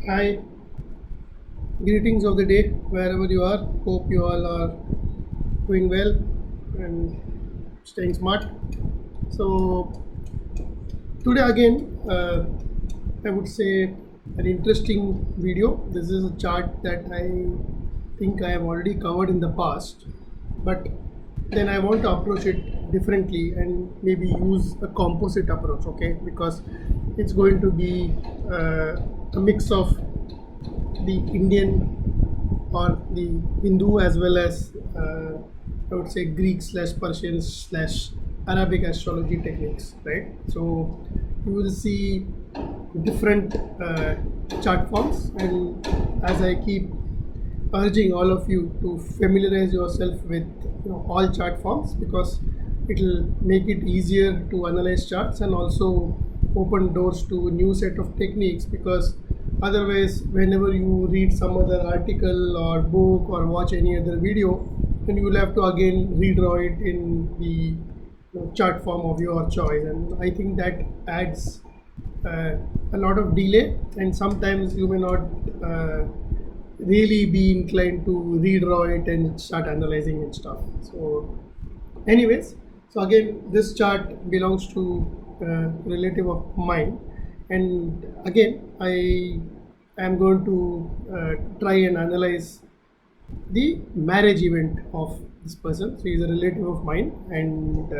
Hi, greetings of the day wherever you are. Hope you all are doing well and staying smart. So, today again, I would say an interesting video. This is a chart that I think I have already covered in the past, but then I want to approach it differently and maybe use a composite approach, okay? Because it's going to be a mix of the Indian or the Hindu as well as I would say Greek slash Persian slash Arabic astrology techniques, right? So you will see different chart forms, and as I keep urging all of you to familiarize yourself with all chart forms because it will make it easier to analyze charts and also open doors to new set of techniques, because otherwise whenever you read some other article or book or watch any other video, then you will have to again redraw it in the chart form of your choice, and I think that adds a lot of delay, and sometimes you may not really be inclined to redraw it and start analyzing and stuff. So anyways, so again this chart belongs to a relative of mine, and again I am going to try and analyze the marriage event of this person. So he's a relative of mine, and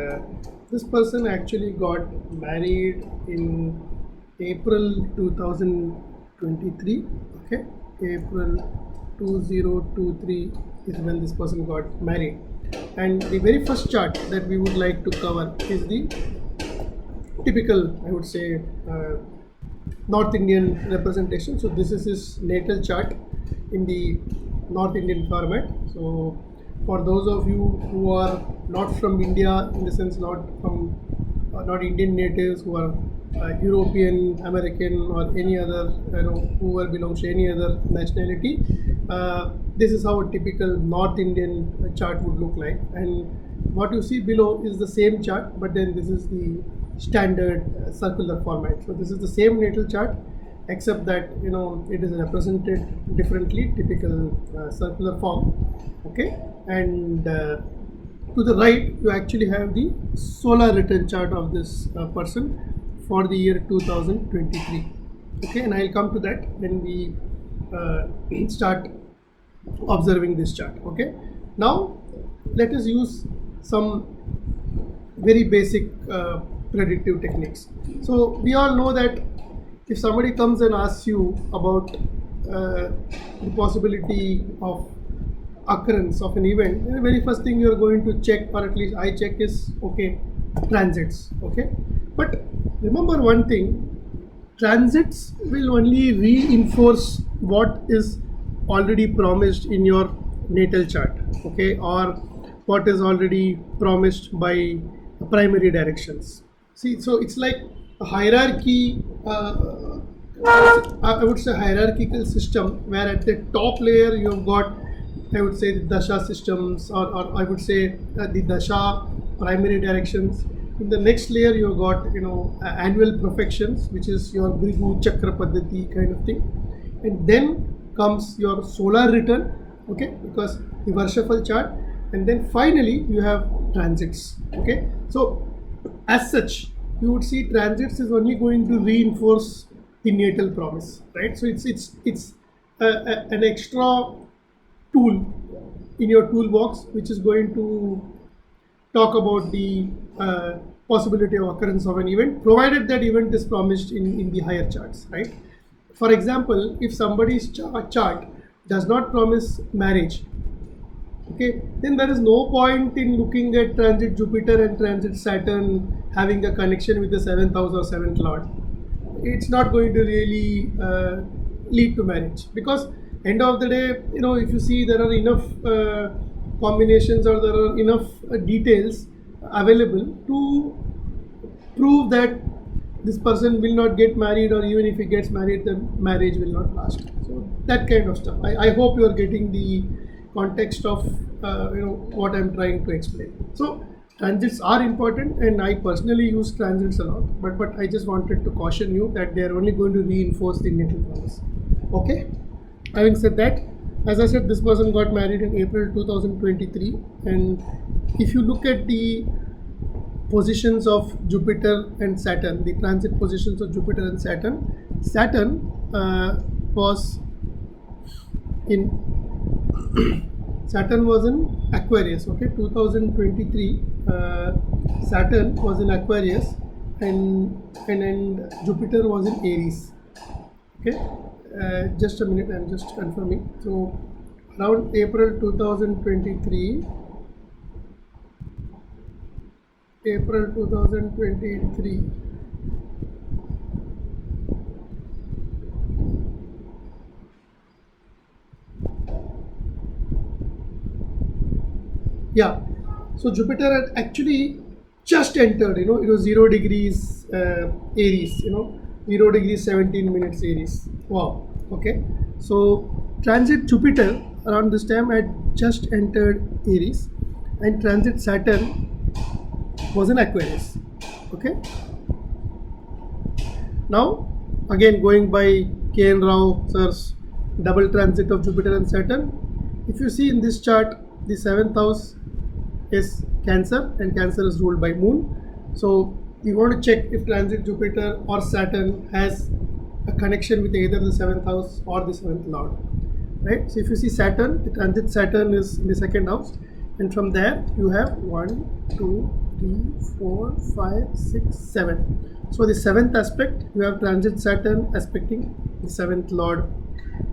this person actually got married in April 2023. Okay, April 2023 is when this person got married, and the very first chart that we would like to cover is the typical, I would say, North Indian representation. So this is his natal chart in the North Indian format. So for those of you who are not from India, in the sense not Indian natives, who are European, American, or any other, whoever belongs to any other nationality, this is how a typical North Indian chart would look like. And what you see below is the same chart, but then this is the standard circular format. So this is the same natal chart, except that it is represented differently, typical circular form. Okay, and to the right you actually have the solar return chart of this person for the year 2023. Okay, and I'll come to that when we start observing this chart. Okay, now let us use some very basic predictive techniques. So we all know that if somebody comes and asks you about the possibility of occurrence of an event, the very first thing you're going to check, or at least I check, is okay, transits. Okay, but remember one thing, transits will only reinforce what is already promised in your natal chart, okay, or what is already promised by primary directions. See, so it's like a hierarchy, I would say hierarchical system, where at the top layer you've got, I would say, the dasha systems, or I would say the dasha primary directions. In the next layer you've got annual profections, which is your Brigu Chakra Paddhati kind of thing, and then comes your solar return, okay, because the Varshafal chart, and then finally you have transits. Okay, so as such you would see transits is only going to reinforce the natal promise, right? So it's an extra tool in your toolbox which is going to talk about the possibility of occurrence of an event, provided that event is promised in the higher charts, right? For example, if somebody's chart does not promise marriage, okay, then there is no point in looking at transit Jupiter and transit Saturn having a connection with the 7th house or 7th lord. It's not going to really lead to marriage, because end of the day, if you see, there are enough combinations, or there are enough details available to prove that this person will not get married, or even if he gets married, the marriage will not last. So that kind of stuff. I hope you are getting the context of what I'm trying to explain. So transits are important, and I personally use transits a lot, but I just wanted to caution you that they are only going to reinforce the natal promise. Okay. Having said that, as I said, this person got married in April 2023, and if you look at the positions of Jupiter and Saturn, the transit positions of Jupiter and Saturn was in Saturn was in Aquarius. Okay, 2023, Saturn was in Aquarius, and Jupiter was in Aries. Okay, just a minute, I'm just confirming. So around April 2023, April 2023. Yeah, so Jupiter had actually just entered, it was 0 degrees Aries, 0 degrees 17 minutes Aries. Wow, okay. So transit Jupiter around this time had just entered Aries, and transit Saturn was in Aquarius. Okay. Now, again going by K.N. Rao sir's double transit of Jupiter and Saturn, if you see in this chart, the 7th house is Cancer, and Cancer is ruled by Moon. So you want to check if transit Jupiter or Saturn has a connection with either the 7th house or the 7th lord, right? So if you see Saturn, the transit Saturn is in the 2nd house, and from there you have 1, 2, 3, 4, 5, 6, 7. So the 7th aspect, you have transit Saturn aspecting the 7th lord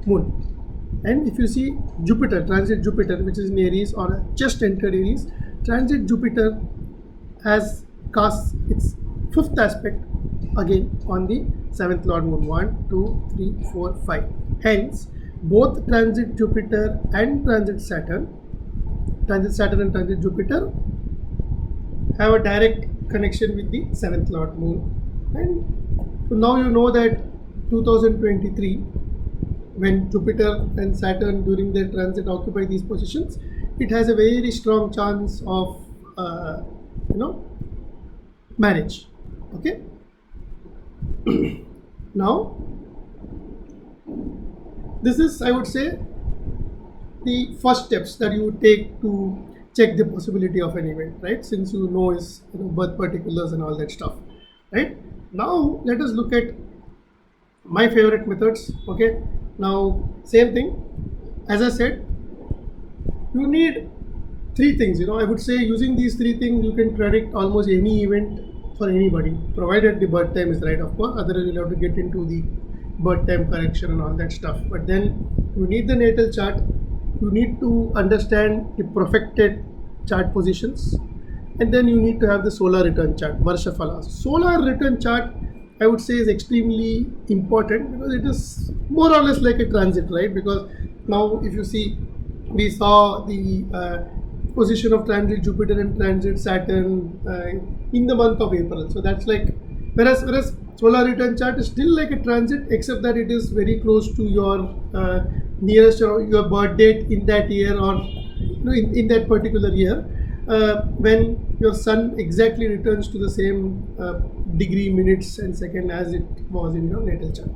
Moon. And if you see Jupiter, transit Jupiter, which is in Aries or just entered Aries, transit Jupiter has cast its 5th aspect again on the 7th lord Moon. 1, 2, 3, 4, 5. Hence, both transit Jupiter and transit Saturn and transit Jupiter have a direct connection with the 7th lord Moon. And so now you know that 2023, when Jupiter and Saturn during their transit occupy these positions, it has a very strong chance of marriage. Okay. Now, this is, I would say, the first steps that you would take to check the possibility of an event, right? Since you know his birth particulars and all that stuff, right? Now let us look at my favorite methods. Okay. Now, same thing. As I said, you need 3 things. I would say using these 3 things, you can predict almost any event for anybody, provided the birth time is right, of course. Otherwise, you'll have to get into the birth time correction and all that stuff. But then you need the natal chart. You need to understand the perfected chart positions, and then you need to have the solar return chart, Varsha Phala. Solar return chart, I would say, is extremely important because it is more or less like a transit, right? Because now if you see, we saw the position of transit Jupiter and transit Saturn in the month of April. So that's like, whereas solar return chart is still like a transit, except that it is very close to your nearest or your birth date in that year, or in that particular year, when your sun exactly returns to the same degree, minutes and second as it was in your natal chart,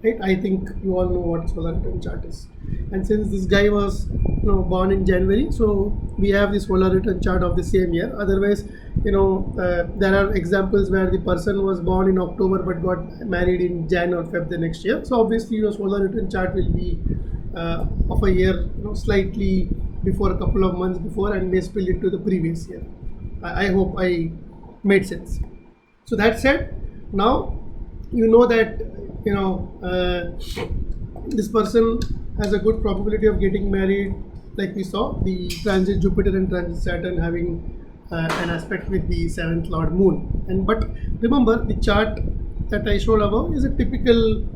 right? I think you all know what solar return chart is. And since this guy was born in January, so we have the solar return chart of the same year. Otherwise, there are examples where the person was born in October but got married in Jan or Feb the next year. So obviously your solar return chart will be of a year, slightly before, a couple of months before, and may spill into the previous year. I hope I made sense. So that said, now you know that this person has a good probability of getting married, like we saw the transit Jupiter and transit Saturn having an aspect with the 7th lord Moon. And but remember, the chart that I showed above is a typical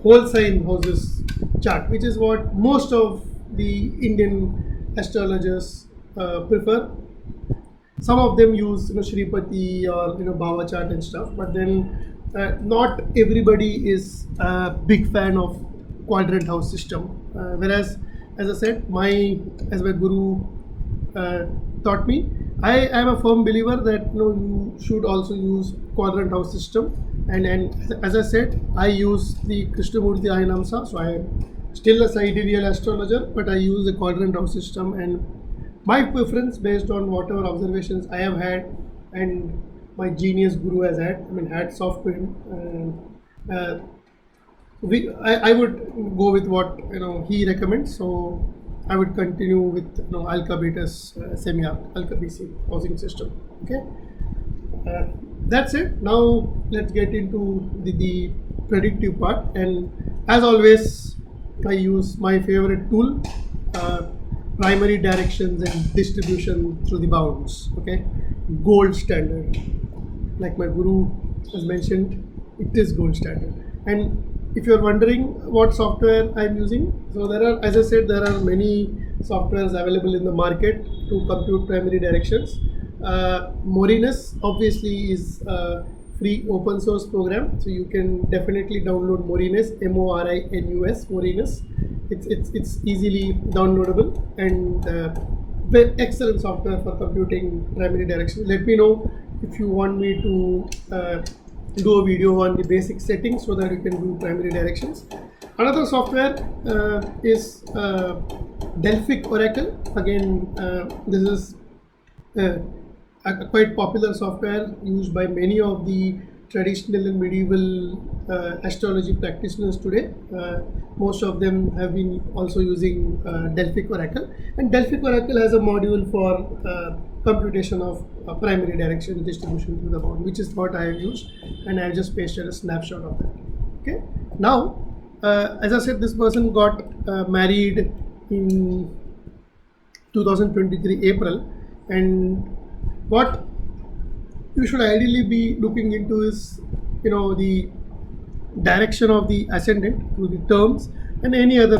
whole sign houses chart, which is what most of the Indian astrologers prefer. Some of them use Shripati or Bhava chart and stuff, but then not everybody is a big fan of quadrant house system. Whereas, as I said, as my guru taught me, I am a firm believer that you should also use quadrant house system, And as I said, I use the Krishnamurti Ayanamsa, so I am still a sidereal astrologer, but I use the quadrant house system, and my preference based on whatever observations I have had and my genius guru has had. I mean, hats off to him. I would go with what he recommends. So I would continue with Alka Beta's Alka BC housing system. Okay. That's it. Now let's get into the predictive part. And as always, I use my favorite tool, primary directions and distribution through the bounds. Okay, gold standard. Like my guru has mentioned, it is gold standard. And if you're wondering what software I'm using, so there are, as I said, there are many softwares available in the market to compute primary directions. Morinus obviously is a free open source program, so you can definitely download Morinus, Morinus, Morinus. It's easily downloadable and very excellent software for computing primary directions. Let me know if you want me to do a video on the basic settings so that you can do primary directions. Another software is Delphic Oracle. Again, this is a quite popular software used by many of the traditional and medieval astrology practitioners today. Most of them have been also using Delphic Oracle, and Delphic Oracle has a module for computation of primary direction distribution through the bound, which is what I have used, and I have just pasted a snapshot of that. Okay. Now, as I said, this person got married in 2023 April, and what you should ideally be looking into is the direction of the ascendant through the terms and any other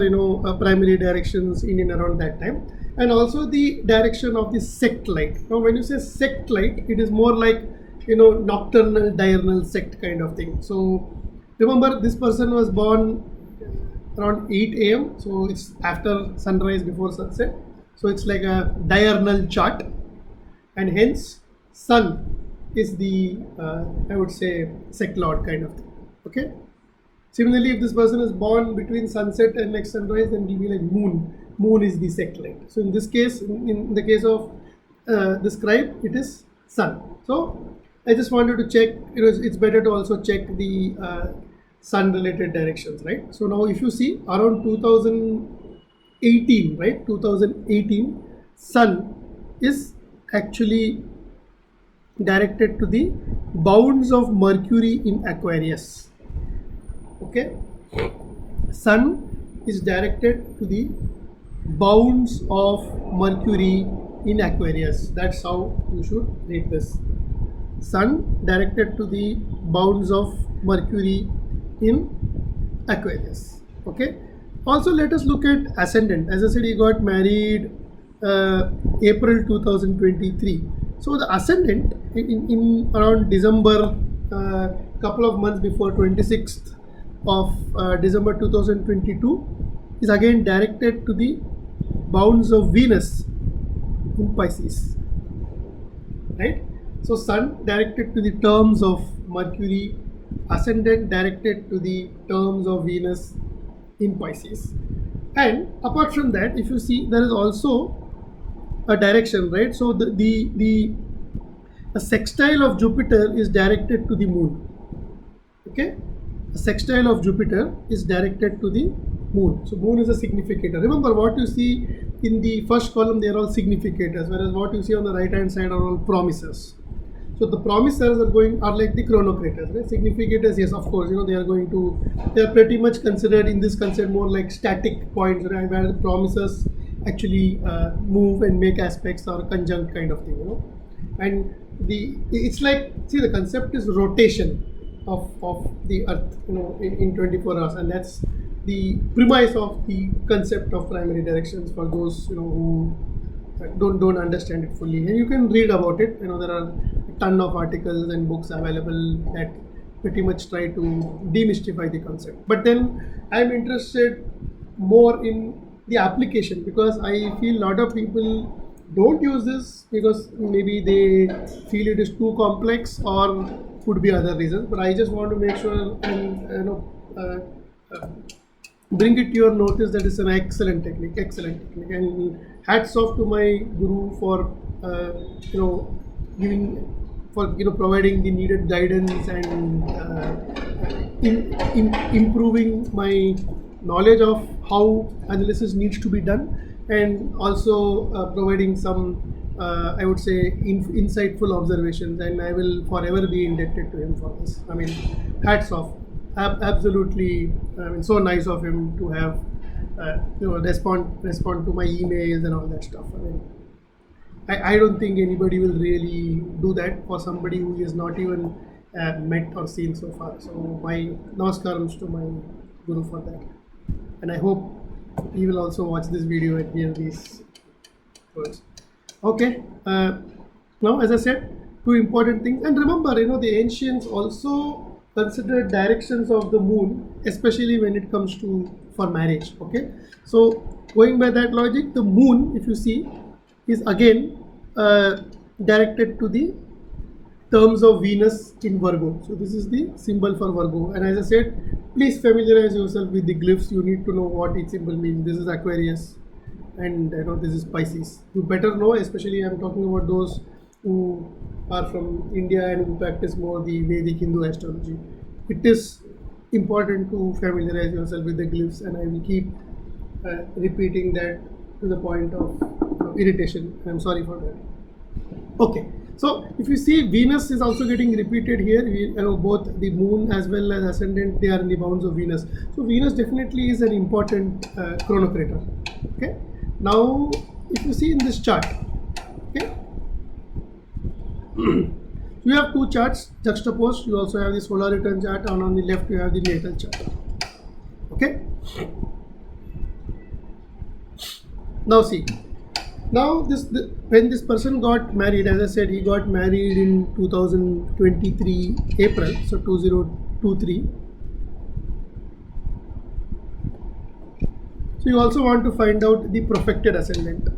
primary directions in and around that time, and also the direction of the sect light. Now when you say sect light, it is more like nocturnal diurnal sect kind of thing. So remember, this person was born around 8 a.m, so it's after sunrise before sunset, so it's like a diurnal chart, and hence sun is the I would say sect lord kind of thing. Okay. Similarly, if this person is born between sunset and next sunrise, then it will be like moon. Moon is the sect light. So in this case, in the case of the scribe, it is sun. So I just wanted to check. It's better to also check the sun related directions, right? So now if you see around 2018, right? 2018, sun is actually directed to the bounds of Mercury in Aquarius. Okay, sun is directed to the bounds of Mercury in Aquarius. That's how you should read this. Sun directed to the bounds of Mercury in Aquarius. Okay. Also, let us look at ascendant. As I said, he got married April 2023. So the ascendant in around December, couple of months before 26th of December 2022, is again directed to the bounds of Venus in Pisces, right? So sun directed to the terms of Mercury, ascendant directed to the terms of Venus in Pisces. And apart from that, if you see, there is also a direction, right? So the sextile of Jupiter is directed to the moon. Okay, a sextile of Jupiter is directed to the moon. So moon is a significator. Remember, what you see in the first column, they are all significators, whereas what you see on the right hand side are all promisers. So the promisers are like the chronocraters, right? Significators, yes, of course, they are pretty much considered in this concept more like static points, right? Where the promisers actually move and make aspects or conjunct kind of thing, and it's like, see, the concept is rotation of the earth, in 24 hours, and that's the premise of the concept of primary directions for those who don't understand it fully. And you can read about it. There are a ton of articles and books available that pretty much try to demystify the concept. But then I'm interested more in the application, because I feel a lot of people don't use this because maybe they feel it is too complex, or could be other reasons, but I just want to make sure and bring it to your notice that it's an excellent technique, and hats off to my guru for giving, for providing the needed guidance and improving my knowledge of how analysis needs to be done, and also providing some I would say insightful observations, and I will forever be indebted to him for this. I mean, hats off. Absolutely, I mean, so nice of him to have respond to my emails and all that stuff. I mean, I don't think anybody will really do that for somebody who is not even met or seen so far. So my namaskarams to my guru for that, and I hope he will also watch this video and hear these words. Okay, now as I said, two important things, and remember, the ancients also considered directions of the moon, especially when it comes to for marriage. Okay, so going by that logic, the moon, if you see, is again directed to the terms of Venus in Virgo. So this is the symbol for Virgo, and as I said, please familiarize yourself with the glyphs. You need to know what each symbol means. This is Aquarius, and this is Pisces. You better know, especially I'm talking about those who are from India and who practice more the Vedic Hindu astrology. It is important to familiarize yourself with the glyphs, and I will keep repeating that to the point of irritation. I'm sorry for that. Okay, so if you see, Venus is also getting repeated here. Both the moon as well as ascendant, they are in the bounds of Venus. So Venus definitely is an important chronometer. Okay, now if you see in this chart, okay, you have two charts juxtaposed. You also have the solar return chart, and on the left you have the natal chart. Okay, now see, now when this person got married, as I said, he got married in 2023 April, so 2023. So you also want to find out the profected ascendant.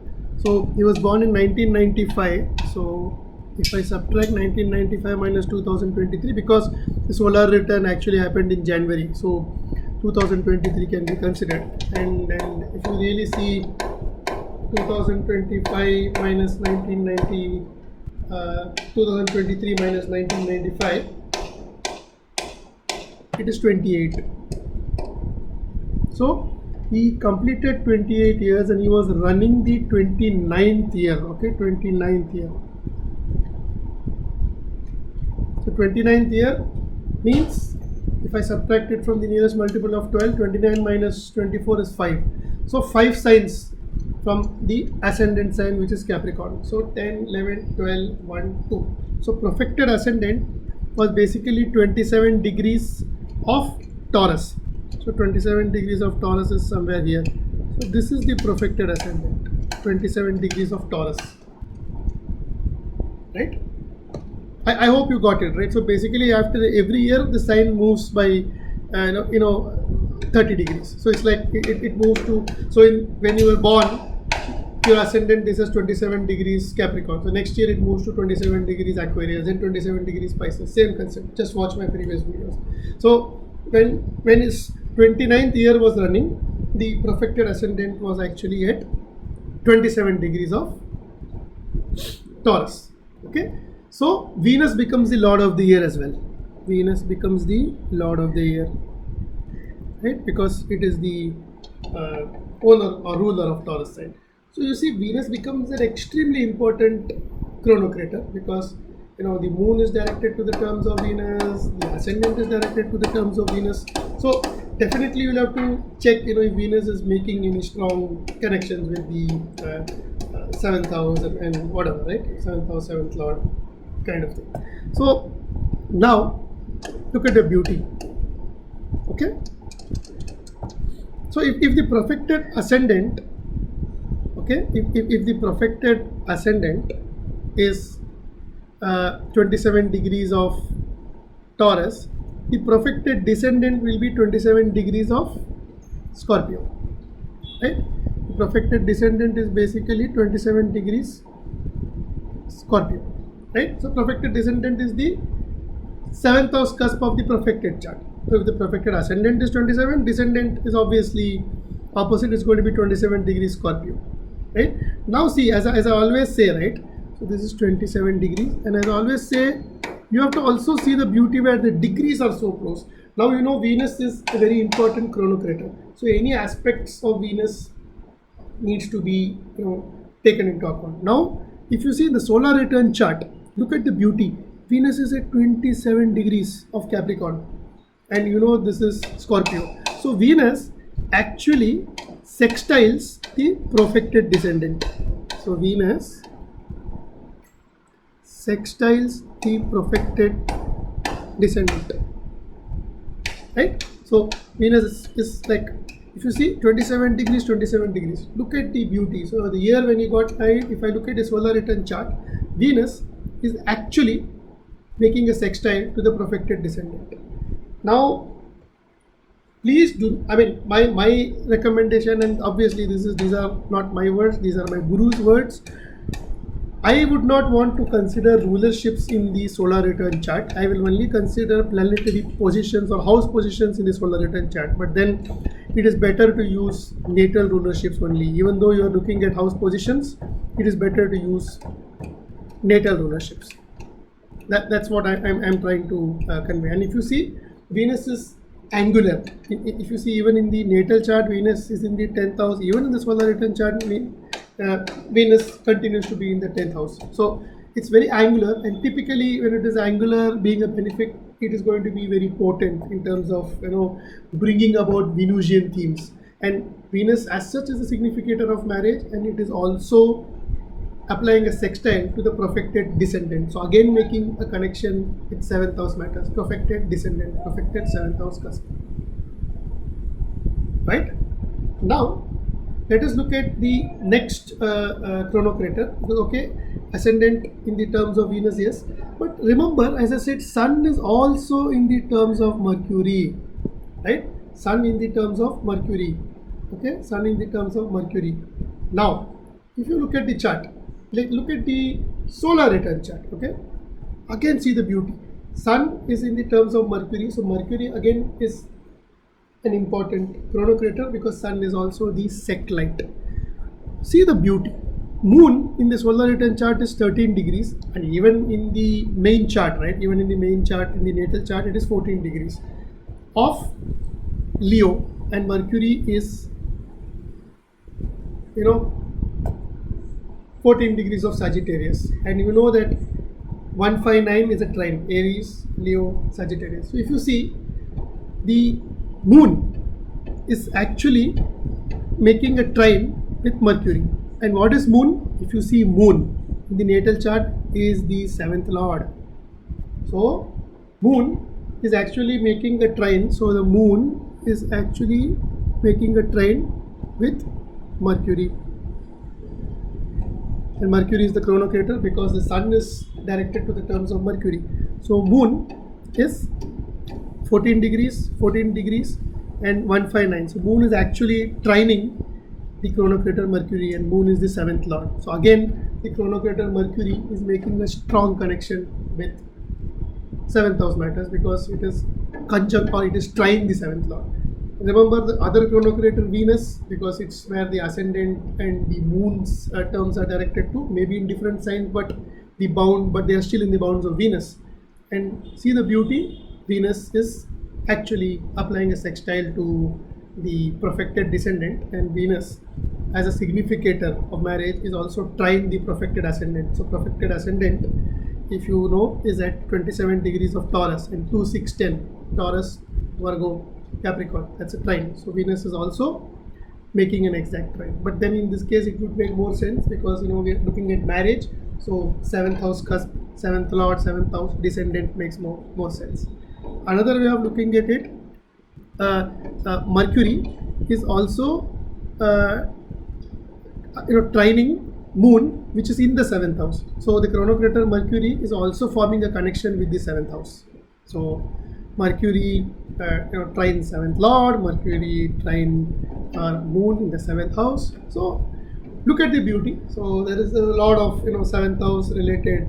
So he was born in 1995. So if I subtract 1995 minus 2023, because the solar return actually happened in January, so 2023 can be considered. And if you really see 2025 minus 1990, 2023 minus 1995, it is 28. So he completed 28 years and he was running the 29th year. Okay, 29th year. So 29th year means, if I subtract it from the nearest multiple of 12, 29 minus 24 is 5. So 5 signs from the ascendant sign, which is Capricorn. So 10, 11, 12, 1, 2. So profected ascendant was basically 27 degrees of Taurus. So 27 degrees of Taurus is somewhere here. So this is the profected ascendant, 27 degrees of Taurus. Right? I hope you got it, right? So basically, after every year, the sign moves by 30 degrees. So it's like it moves to, so when you were born, your ascendant is 27 degrees Capricorn. So next year it moves to 27 degrees Aquarius, then 27 degrees Pisces. Same concept. Just watch my previous videos. So when his 29th year was running, the profected ascendant was actually at 27 degrees of Taurus. Okay. So Venus becomes the lord of the year as well. Venus becomes the lord of the year, right? Because it is the owner or ruler of Taurus sign. So you see, Venus becomes an extremely important chronometer, because the moon is directed to the terms of Venus, the ascendant is directed to the terms of Venus. So definitely you'll have to check if Venus is making any strong connections with the 7th house and whatever, right? 7th house, 7th lord kind of thing. So now look at the beauty. Okay, so if the profected ascendant, okay, if the profected ascendant is 27 degrees of Taurus, the profected descendant will be 27 degrees of Scorpio, right? The profected descendant is basically 27 degrees Scorpio, right? So profected descendant is the seventh house cusp of the perfected chart. So if the perfected ascendant is 27, descendant is obviously opposite, is going to be 27 degrees Scorpio, right? Now see, as I always say, right, so this is 27 degrees, and as I always say, you have to also see the beauty where the degrees are so close. Now you know Venus is a very important chronocrator, so any aspects of Venus needs to be taken into account. Now if you see the solar return chart, look at the beauty. Venus is at 27 degrees of Capricorn, and this is Scorpio. So Venus actually sextiles the profected descendant. So Venus sextiles the profected descendant, right? So Venus is like, if you see 27 degrees, 27 degrees, look at the beauty. So the year when you got, if I look at the solar return chart, Venus is actually making a sextile to the perfected descendant. Now please do, I mean, my recommendation, and obviously these are not my words, these are my guru's words. I would not want to consider rulerships in the solar return chart. I will only consider planetary positions or house positions in the solar return chart. But then it is better to use natal rulerships only. Even though you are looking at house positions, it is better to use natal rulerships. That's what I'm trying to convey. And if you see, Venus is angular. If you see, even in the natal chart, Venus is in the 10th house. Even in the solar return chart, Venus continues to be in the 10th house. So it's very angular, and typically when it is angular, being a benefic, it is going to be very potent in terms of bringing about Venusian themes. And Venus as such is a significator of marriage, and it is also applying a sextile to the perfected descendant. So again making a connection with 7th house matters. Perfected descendant, perfected 7th house cusp. Right? Now let us look at the next chronocrator. Okay, ascendant in the terms of Venus, yes. But remember, as I said, Sun is also in the terms of Mercury. Right? Sun in the terms of Mercury. Okay, Sun in the terms of Mercury. Now, if you look at the chart, look at the solar return chart. Okay, again see the beauty. Sun is in the terms of Mercury, so Mercury again is an important chronocrator because Sun is also the sect-light. See the beauty. Moon in the solar return chart is 13 degrees, and even in the main chart, right? Even in the main chart, in the natal chart, it is 14 degrees of Leo, and Mercury is 14 degrees of Sagittarius, and you know that 159 is a trine, Aries, Leo, Sagittarius. So if you see, the Moon is actually making a trine with Mercury. And what is Moon? If you see, Moon in the natal chart is the 7th lord. So Moon is actually making a trine. So the Moon is actually making a trine with Mercury. And Mercury is the chronocrator because the Sun is directed to the terms of Mercury. So Moon is 14 degrees, and 159. So Moon is actually trining the chronocrator Mercury, and Moon is the 7th lord. So again, the chronocrator Mercury is making a strong connection with 7th house matters because it is conjunct, or it is trying the 7th lord. Remember the other chronocrator Venus, because it's where the ascendant and the moon's terms are directed to, maybe in different signs, but they are still in the bounds of Venus. And see the beauty. Venus is actually applying a sextile to the perfected descendant, and Venus as a significator of marriage is also trying the perfected ascendant. So perfected ascendant, if you know, is at 27 degrees of Taurus and 2, 6, 10, Taurus, Virgo, Capricorn. That's a trine. So Venus is also making an exact trine. But then in this case it would make more sense because we are looking at marriage. So 7th house cusp, 7th lord, 7th house descendant makes more sense. Another way of looking at it, Mercury is also trining Moon, which is in the 7th house. So the chronocrator Mercury is also forming a connection with the 7th house. So Mercury trine 7th lord, Mercury trine Moon in the 7th house. So look at the beauty. So there is a lot of 7th house related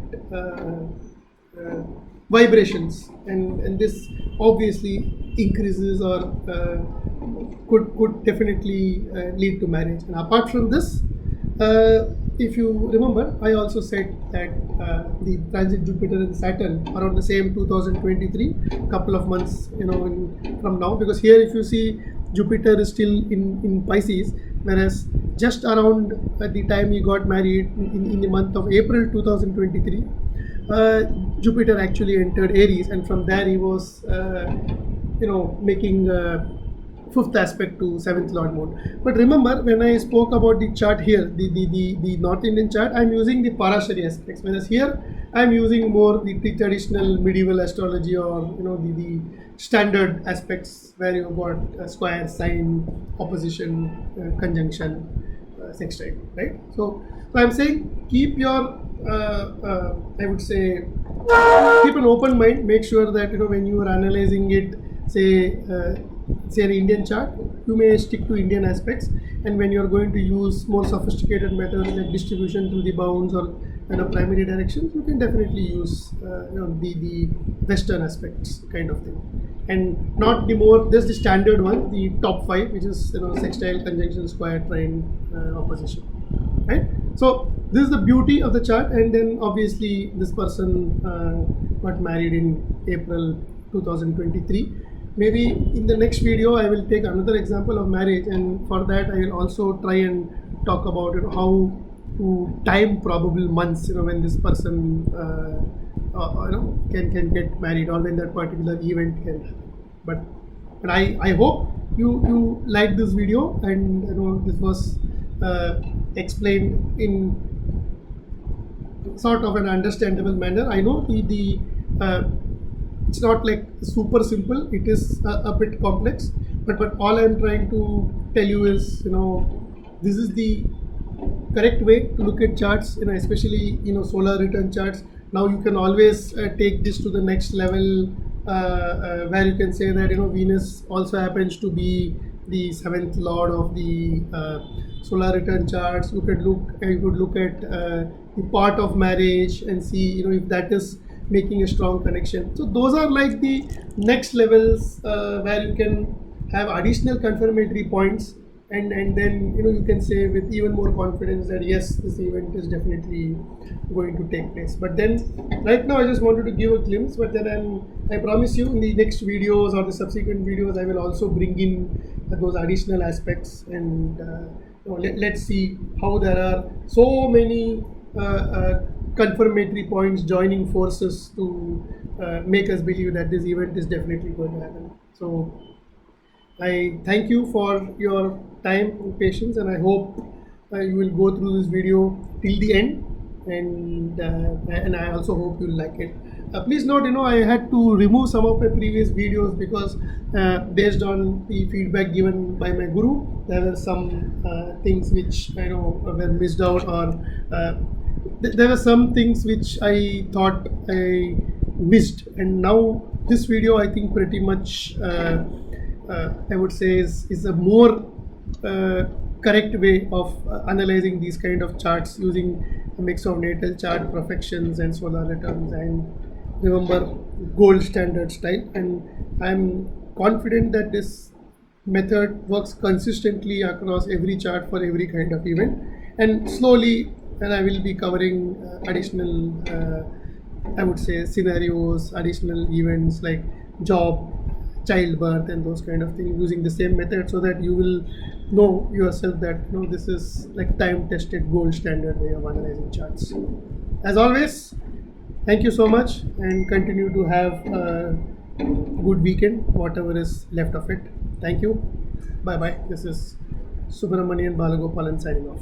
vibrations, and this obviously increases or could definitely lead to marriage. And apart from this, if you remember, I also said that the transit Jupiter and Saturn around the same 2023, couple of months, from now, because here if you see Jupiter is still in Pisces, whereas just around at the time he got married in the month of April 2023, Jupiter actually entered Aries, and from there he was, making fifth aspect to seventh Lord mode. But remember, when I spoke about the chart here, the North Indian chart, I'm using the Parashari aspects, whereas here I'm using more the traditional medieval astrology, or the standard aspects where you've got square, sign, opposition, conjunction, sextile, right? So I'm saying keep your I would say keep an open mind. Make sure that when you are analyzing it, say an Indian chart, you may stick to Indian aspects, and when you are going to use more sophisticated methods like distribution through the bounds or primary directions, you can definitely use the Western aspects kind of thing, and not the more there's the standard one, the top five, which is sextile, conjunction, square, trine, opposition, right? So this is the beauty of the chart. And then obviously this person got married in April 2023. Maybe in the next video I will take another example of marriage, and for that I will also try and talk about how to time probable months when this person can get married, or when that particular event can happen. But I hope you like this video, and this was explained in sort of an understandable manner. I know the it's not like super simple, it is a bit complex, but all I'm trying to tell you is this is the correct way to look at charts, especially solar return charts. Now you can always take this to the next level, where you can say that Venus also happens to be the seventh lord of the solar return charts. You could look at the part of marriage and see if that is making a strong connection. So those are like the next levels where you can have additional confirmatory points, and then you can say with even more confidence that yes, this event is definitely going to take place. But then right now I just wanted to give a glimpse, but then I promise you in the next videos or the subsequent videos I will also bring in those additional aspects, and let's see how there are so many confirmatory points joining forces to make us believe that this event is definitely going to happen. So I thank you for your time and patience, and I hope you will go through this video till the end, and I also hope you'll like it. Please note, I had to remove some of my previous videos because based on the feedback given by my guru, there were some things which were missed out, or there were some things which I thought I missed, and now this video I think pretty much I would say is a more correct way of analyzing these kind of charts using a mix of natal chart, profections and solar returns, and remember gold standard style. And I'm confident that this method works consistently across every chart for every kind of event, and slowly, and I will be covering additional I would say scenarios, additional events like job, childbirth and those kind of things using the same method, so that you will know yourself that this is like time tested gold standard way of analyzing charts. As always, thank you so much, and continue to have a good weekend, whatever is left of it. Thank you. Bye bye. This is Subramanian Balagopalan signing off.